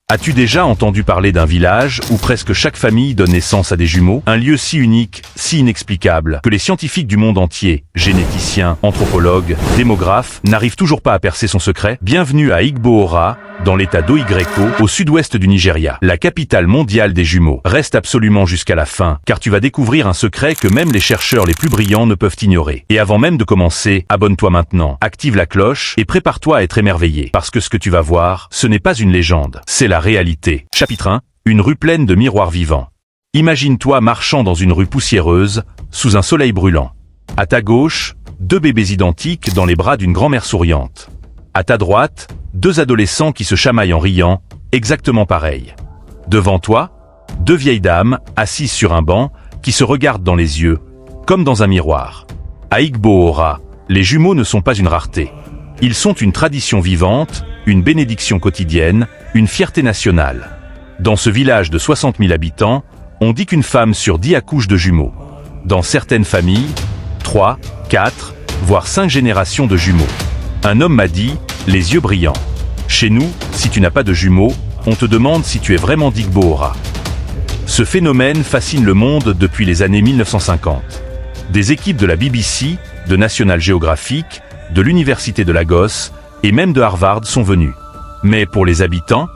As-tu déjà entendu parler d'un village où presque chaque famille donne naissance à des jumeaux? Un lieu si unique, si inexplicable, que les scientifiques du monde entier, généticiens, anthropologues, démographes, n'arrivent toujours pas à percer son secret? Bienvenue à Igbo-Ora, dans l'état d'Oigreko, au sud-ouest du Nigeria, la capitale mondiale des jumeaux. Reste absolument jusqu'à la fin, car tu vas découvrir un secret que même les chercheurs les plus brillants ne peuvent ignorer. Et avant même de commencer, abonne-toi maintenant, active la cloche et prépare-toi à être émerveillé, parce que ce que tu vas voir, ce n'est pas une légende, c'est la réalité. Chapitre 1. Une rue pleine de miroirs vivants. Imagine-toi marchant dans une rue poussiéreuse, sous un soleil brûlant. À ta gauche, deux bébés identiques dans les bras d'une grand-mère souriante. À ta droite, deux adolescents qui se chamaillent en riant, exactement pareils. Devant toi, deux vieilles dames, assises sur un banc, qui se regardent dans les yeux, comme dans un miroir. À Igbo-Ora, les jumeaux ne sont pas une rareté. Ils sont une tradition vivante, une bénédiction quotidienne, une fierté nationale. Dans ce village de 60 000 habitants, on dit qu'une femme sur 10 accouche de jumeaux. Dans certaines familles, 3, 4, voire 5 générations de jumeaux. Un homme m'a dit, les yeux brillants. Chez nous, si tu n'as pas de jumeaux, on te demande si tu es vraiment d'Igbo-Ora. Ce phénomène fascine le monde depuis les années 1950. Des équipes de la BBC, de National Geographic, de l'Université de Lagos et même de Harvard sont venus. Mais pour les habitants,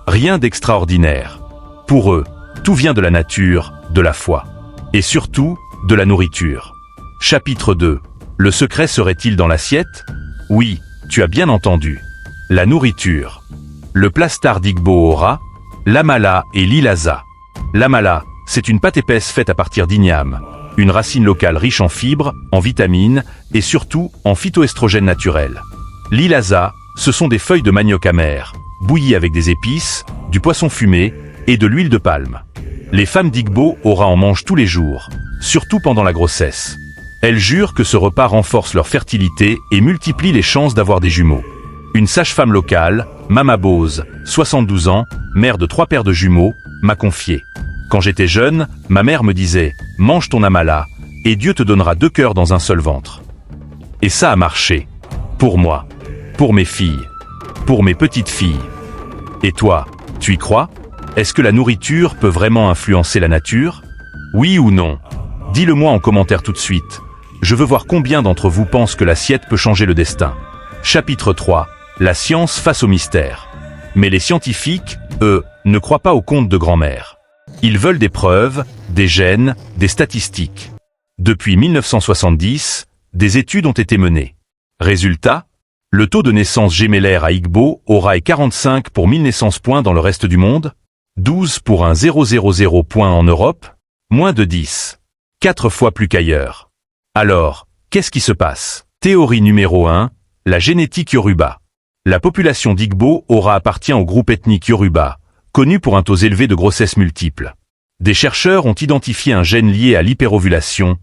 rien d'extraordinaire. Pour eux, tout vient de la nature, de la foi. Et surtout, de la nourriture. Chapitre 2. Le secret serait-il dans l'assiette? Oui, tu as bien entendu. La nourriture. Le plat star d'Igbo-Ora, l'amala et l'ilaza. L'amala, c'est une pâte épaisse faite à partir d'igname, une racine locale riche en fibres, en vitamines et surtout en phytoestrogènes naturels. L'ilaza, ce sont des feuilles de manioc amères, bouillies avec des épices, du poisson fumé et de l'huile de palme. Les femmes d'Igbo-Ora en mangent tous les jours, surtout pendant la grossesse. Elles jurent que ce repas renforce leur fertilité et multiplie les chances d'avoir des jumeaux. Une sage-femme locale, Mama Bose, 72 ans, mère de 3 paires de jumeaux, m'a confié. Quand j'étais jeune, ma mère me disait « Mange ton amala, et Dieu te donnera 2 cœurs dans un seul ventre. » Et ça a marché. Pour moi. Pour mes filles. Pour mes petites filles. Et toi, tu y crois? Est-ce que la nourriture peut vraiment influencer la nature? Oui ou non? Dis-le-moi en commentaire tout de suite. Je veux voir combien d'entre vous pensent que l'assiette peut changer le destin. Chapitre 3. La science face au mystère. Mais les scientifiques, eux, ne croient pas aux contes de grand-mère. Ils veulent des preuves, des gènes, des statistiques. Depuis 1970, des études ont été menées. Résultat, le taux de naissance gémellaire à Igbo-Ora est 45 pour 1000 naissances points dans le reste du monde, 12 pour un 000 point en Europe, moins de 10. 4 fois plus qu'ailleurs. Alors, qu'est-ce qui se passe? Théorie numéro 1, la génétique Yoruba. La population d'Igbo-Ora appartient au groupe ethnique Yoruba, connu pour un taux élevé de grossesses multiples. Des chercheurs ont identifié un gène lié à l'hyperovulation,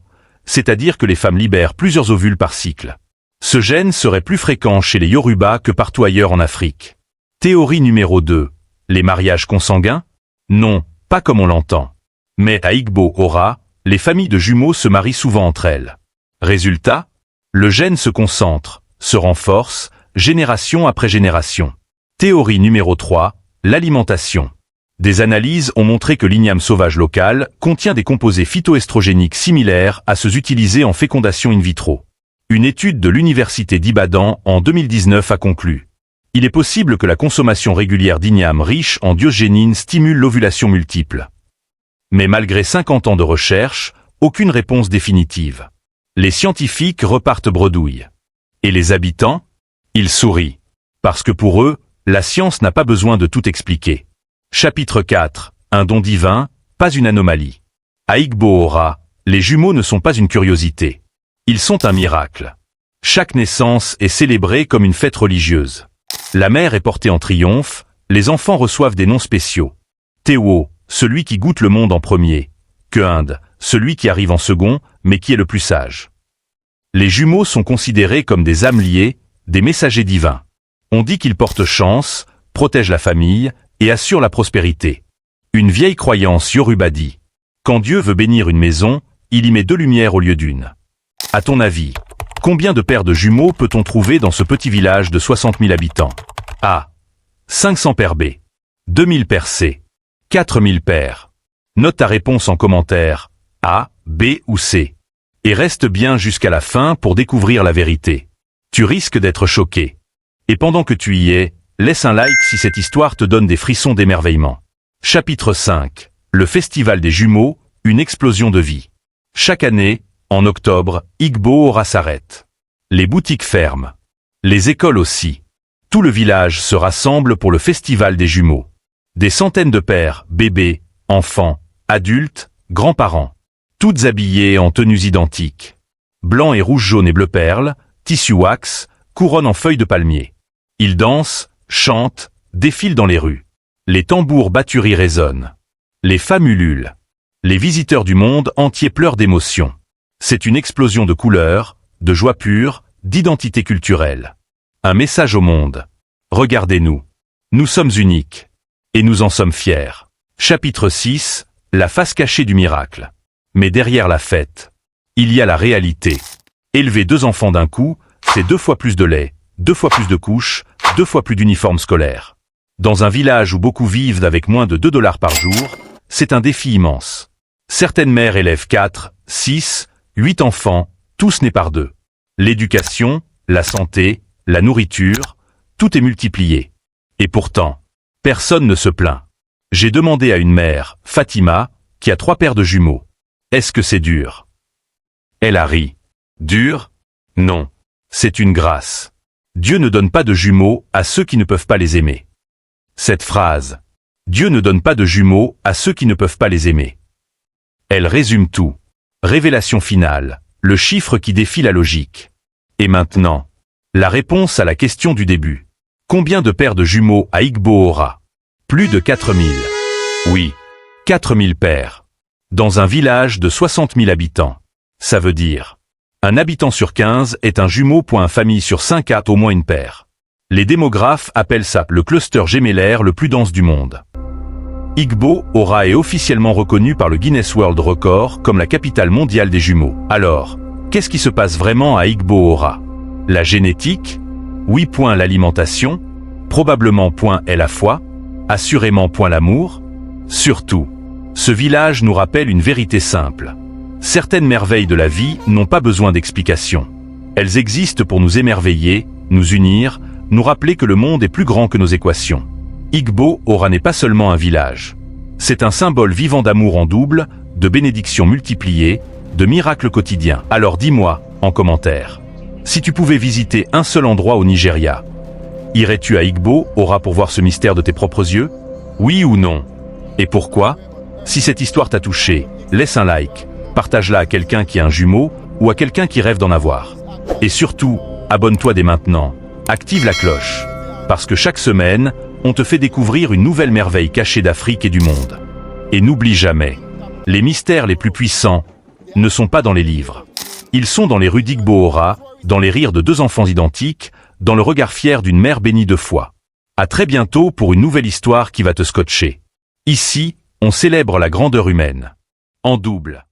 c'est-à-dire que les femmes libèrent plusieurs ovules par cycle. Ce gène serait plus fréquent chez les Yoruba que partout ailleurs en Afrique. Théorie numéro 2. Les mariages consanguins? Non, pas comme on l'entend. Mais à Igbo-Ora, les familles de jumeaux se marient souvent entre elles. Résultat, le gène se concentre, se renforce, génération après génération. Théorie numéro 3. L'alimentation. Des analyses ont montré que l'igname sauvage local contient des composés phytoestrogéniques similaires à ceux utilisés en fécondation in vitro. Une étude de l'université d'Ibadan en 2019 a conclu. Il est possible que la consommation régulière d'igname riche en diosgénine stimule l'ovulation multiple. Mais malgré 50 ans de recherche, aucune réponse définitive. Les scientifiques repartent bredouille. Et les habitants? Ils sourient. Parce que pour eux, la science n'a pas besoin de tout expliquer. Chapitre 4. Un don divin, pas une anomalie. À Igbo-Ora, les jumeaux ne sont pas une curiosité. Ils sont un miracle. Chaque naissance est célébrée comme une fête religieuse. La mère est portée en triomphe, les enfants reçoivent des noms spéciaux. Tewo, celui qui goûte le monde en premier. Keund, celui qui arrive en second, mais qui est le plus sage. Les jumeaux sont considérés comme des âmes liées, des messagers divins. On dit qu'ils portent chance, protègent la famille et assurent la prospérité. Une vieille croyance Yoruba dit « Quand Dieu veut bénir une maison, il y met 2 lumières au lieu d'une ». À ton avis, combien de paires de jumeaux peut-on trouver dans ce petit village de 60 000 habitants? A. 500 paires. B. 2000 pères C. 4000 pères. Note ta réponse en commentaire, A, B ou C. Et reste bien jusqu'à la fin pour découvrir la vérité. Tu risques d'être choqué. Et pendant que tu y es, laisse un like si cette histoire te donne des frissons d'émerveillement. Chapitre 5. Le Festival des Jumeaux, une explosion de vie. Chaque année, en octobre, Igbo-Ora s'arrête. Les boutiques ferment. Les écoles aussi. Tout le village se rassemble pour le Festival des Jumeaux. Des centaines de pères, bébés, enfants, adultes, grands-parents. Toutes habillées en tenues identiques. Blanc et rouge, jaune et bleu perle, tissu wax, couronne en feuilles de palmier. Ils dansent, chantent, défilent dans les rues. Les tambours batturis résonnent. Les femmes ululent. Les visiteurs du monde entier pleurent d'émotion. C'est une explosion de couleurs, de joie pure, d'identité culturelle. Un message au monde. Regardez-nous. Nous sommes uniques. Et nous en sommes fiers. Chapitre 6. La face cachée du miracle. Mais derrière la fête, il y a la réalité. Élever 2 enfants d'un coup, c'est 2 fois plus de lait, 2 fois plus de couches, 2 fois plus d'uniformes scolaires. Dans un village où beaucoup vivent avec moins de 2 $ par jour, c'est un défi immense. Certaines mères élèvent 4, 6, 8 enfants, tous nés par 2. L'éducation, la santé, la nourriture, tout est multiplié. Et pourtant, personne ne se plaint. J'ai demandé à une mère, Fatima, qui a 3 paires de jumeaux. Est-ce que c'est dur? Elle a ri. Dur? Non. C'est une grâce. Dieu ne donne pas de jumeaux à ceux qui ne peuvent pas les aimer. Cette phrase. Dieu ne donne pas de jumeaux à ceux qui ne peuvent pas les aimer. Elle résume tout. Révélation finale. Le chiffre qui défie la logique. Et maintenant, la réponse à la question du début. Combien de paires de jumeaux a Igbo-Ora? Plus de 4000. Oui. 4000 paires. Dans un village de 60 000 habitants. Ça veut dire, un habitant sur 15 est un jumeau. Un famille sur 5 a au moins une paire. Les démographes appellent ça le cluster gémellaire le plus dense du monde. Igbo-Ora est officiellement reconnu par le Guinness World Record comme la capitale mondiale des jumeaux. Alors, qu'est-ce qui se passe vraiment à Igbo-Ora? La génétique? Oui. L'alimentation? Probablement. La foi? Assurément. L'amour? Surtout. Ce village nous rappelle une vérité simple. Certaines merveilles de la vie n'ont pas besoin d'explication. Elles existent pour nous émerveiller, nous unir, nous rappeler que le monde est plus grand que nos équations. Igbo-Ora n'est pas seulement un village. C'est un symbole vivant d'amour en double, de bénédictions multipliées, de miracles quotidiens. Alors dis-moi, en commentaire, si tu pouvais visiter un seul endroit au Nigeria, irais-tu à Igbo-Ora pour voir ce mystère de tes propres yeux? Oui ou non? Et pourquoi? Si cette histoire t'a touché, laisse un like, partage-la à quelqu'un qui a un jumeau ou à quelqu'un qui rêve d'en avoir. Et surtout, abonne-toi dès maintenant, active la cloche, parce que chaque semaine, on te fait découvrir une nouvelle merveille cachée d'Afrique et du monde. Et n'oublie jamais, les mystères les plus puissants ne sont pas dans les livres. Ils sont dans les rues d'Igbo-Ora, dans les rires de 2 enfants identiques, dans le regard fier d'une mère bénie de foi. À très bientôt pour une nouvelle histoire qui va te scotcher. Ici, on célèbre la grandeur humaine. En double.